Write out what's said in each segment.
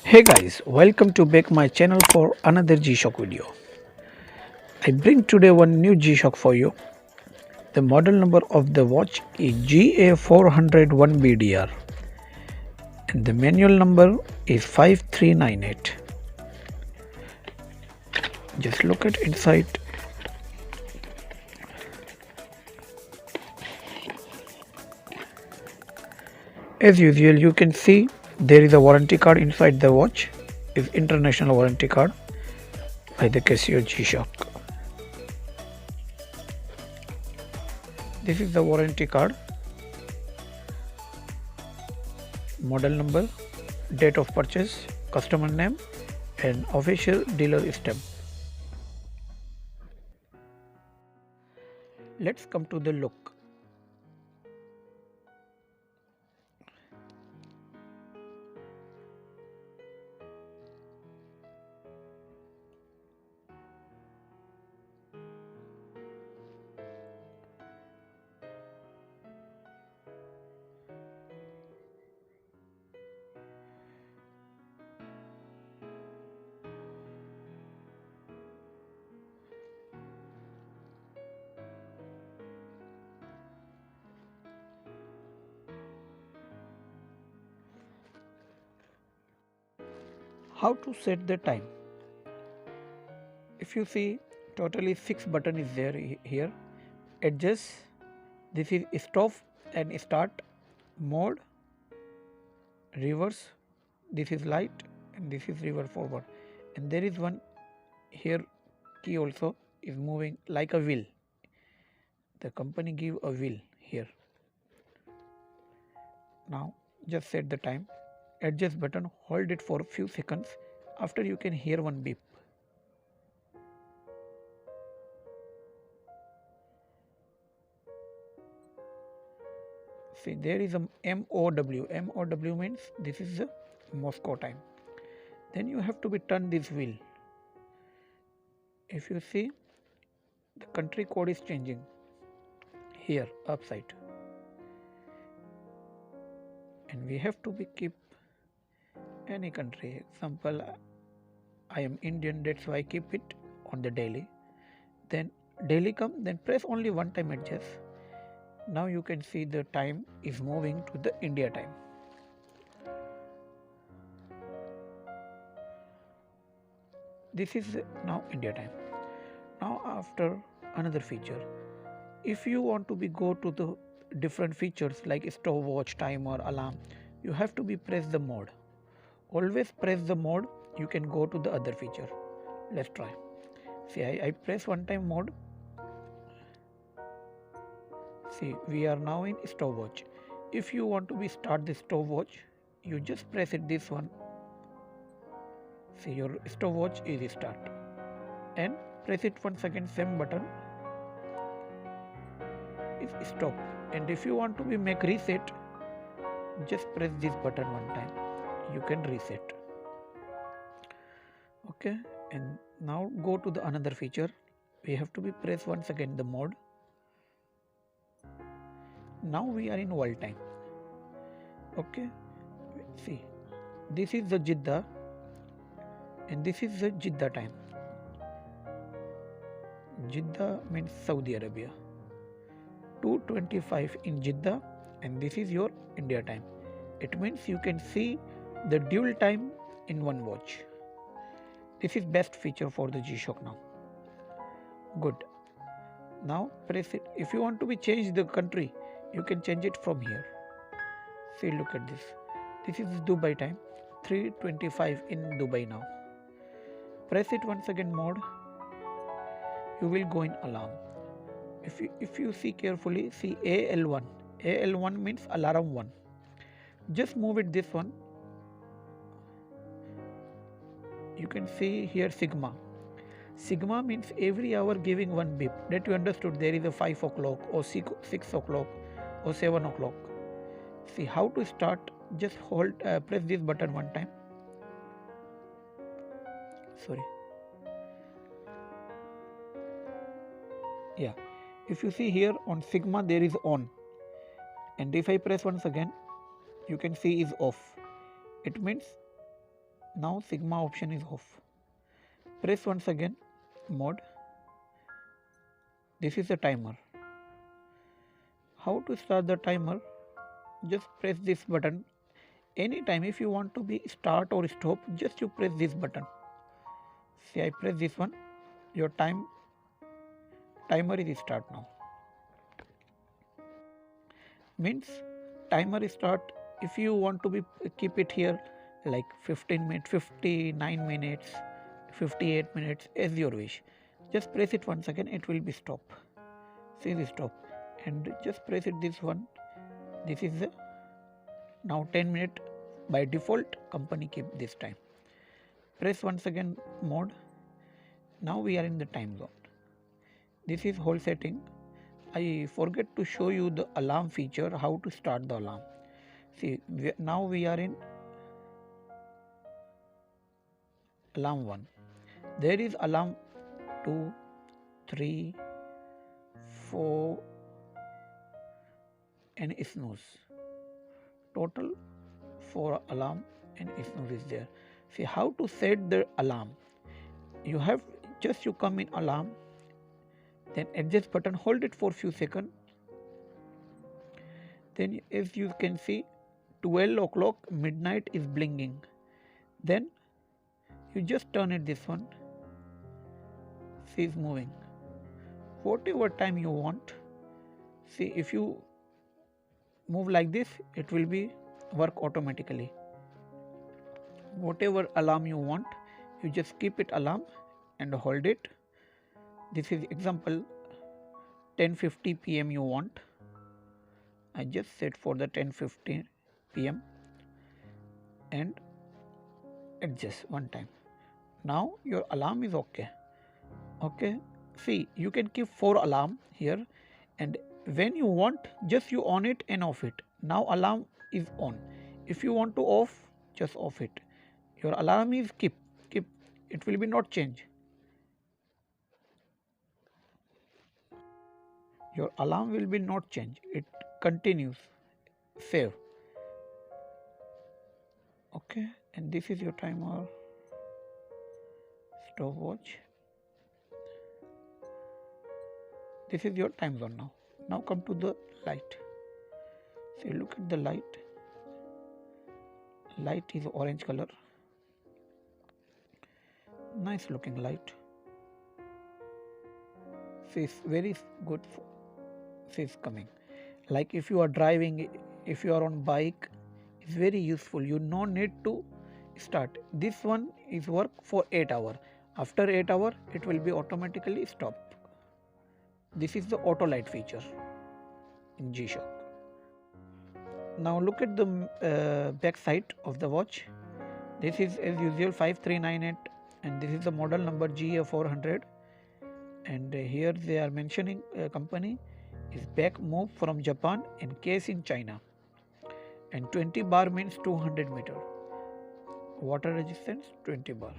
Hey guys, welcome to back my channel for another G-Shock video. I bring today one new G-Shock for you. The model number of the watch is GA401BDR and the manual number is 5398. Just look at inside. As usual, you can see there is a warranty card inside the watch. It's international warranty card by the Casio G-Shock. This is the warranty card, model number, date of purchase, customer name and official dealer stamp. Let's come to the look. How to set the time? If you see, totally 6 button is there here. Adjust, this is stop and start, mode, reverse, this is light and this is reverse forward, and there is one here key also is moving like a wheel. The company give a wheel here. Now just set the time. Adjust button, hold it for a few seconds. After you can hear one beep. See, there is a MOW. MOW means this is the Moscow time. Then you have to be turn this wheel. If you see, the country code is changing here upside, and we have to be keep any country. Example, I am Indian, that's why I keep it on the daily. Then daily come, then press only one time adjust. Now you can see the time is moving to the India time. This is now India time. Now after another feature, if you want to be go to the different features like stopwatch, timer, alarm, you have to be press the mode. Always press the mode, you can go to the other feature. Let's try. See, I press one time mode. See, we are now in stopwatch. If you want to be start the stopwatch, you just press it this one. See, your stopwatch is start, and press it once again, same button is stop. And if you want to be make reset, just press this button one time, you can reset. Okay, and now go to the another feature. We have to be press once again the mode. Now we are in world time. Okay, see, this is the Jeddah and this is the Jeddah time. Jeddah means Saudi Arabia. 2:25 in Jeddah, and this is your India time. It means you can see the dual time in one watch. This is best feature for the G-Shock now. Good. Now press it. If you want to be change the country, you can change it from here. See, look at this. This is Dubai time. 3:25 in Dubai now. Press it once again mode. You will go in alarm. If you see carefully, see AL1. AL1 means alarm 1. Just move it this one. You can see here Sigma. Sigma means every hour giving one beep. That you understood. There is a 5 o'clock or 6 o'clock or 7 o'clock. See how to start. Just hold, press this button one time. Sorry. Yeah. If you see here on Sigma there is on, and if I press once again, you can see is off. It means Now sigma option is off. Press once again mode. This is the timer. How to start the timer? Just press this button. Anytime if you want to be start or stop, just you press this button. See, I press this one. Your timer is start now. Means timer is start. If you want to be keep it here like 15 minutes, 59 minutes, 58 minutes as your wish. Just press it once again, it will be stop. See the stop, and just press it this one. This is the now 10 minute by default company keep this time. Press once again mode. Now we are in the time zone. This is whole setting. I forget to show you the alarm feature, how to start the alarm. See, now we are in alarm 1. There is alarm 2, 3, 4 and snooze. Total 4 alarm and snooze is there. See how to set the alarm. You have just you come in alarm, then adjust button, hold it for few seconds. Then as you can see 12 o'clock midnight is blinking. Then you just turn it this one. See it's moving. Whatever time you want. See if you move like this, it will be work automatically. Whatever alarm you want, you just keep it alarm and hold it. This is example 10:50 p.m. you want. I just set for the 10:50 p.m. and adjust one time. Now your alarm is okay. Okay. See, you can keep 4 alarm here, and when you want, just you on it and off it. Now alarm is on. If you want to off, just off it. Your alarm is keep. It will be not change. Your alarm will be not change. It continues. Save. Okay, and this is your timer. Stopwatch. This is your time zone now. Now come to the light. See, look at the light. Light is orange color. Nice looking light. See, it's very good. See, it's coming. Like if you are driving, if you are on bike, it's very useful. You no need to start. This one is work for 8 hours. After 8 hours, it will be automatically stop. This is the auto light feature in G-Shock. Now look at the back side of the watch. This is as usual 5398, and this is the model number GA400. And here they are mentioning company is back move from Japan and case in China. And 20 bar means 200 meter. Water resistance 20 bar.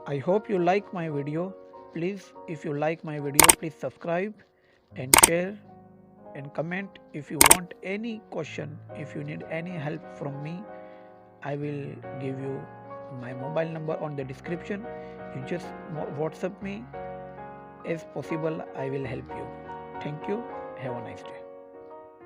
I hope you like my video. Please, if you like my video, please subscribe and share and comment. If you want any question, if you need any help from me, I will give you my mobile number on the description. You just WhatsApp me as possible. I will help you. Thank you. Have a nice day.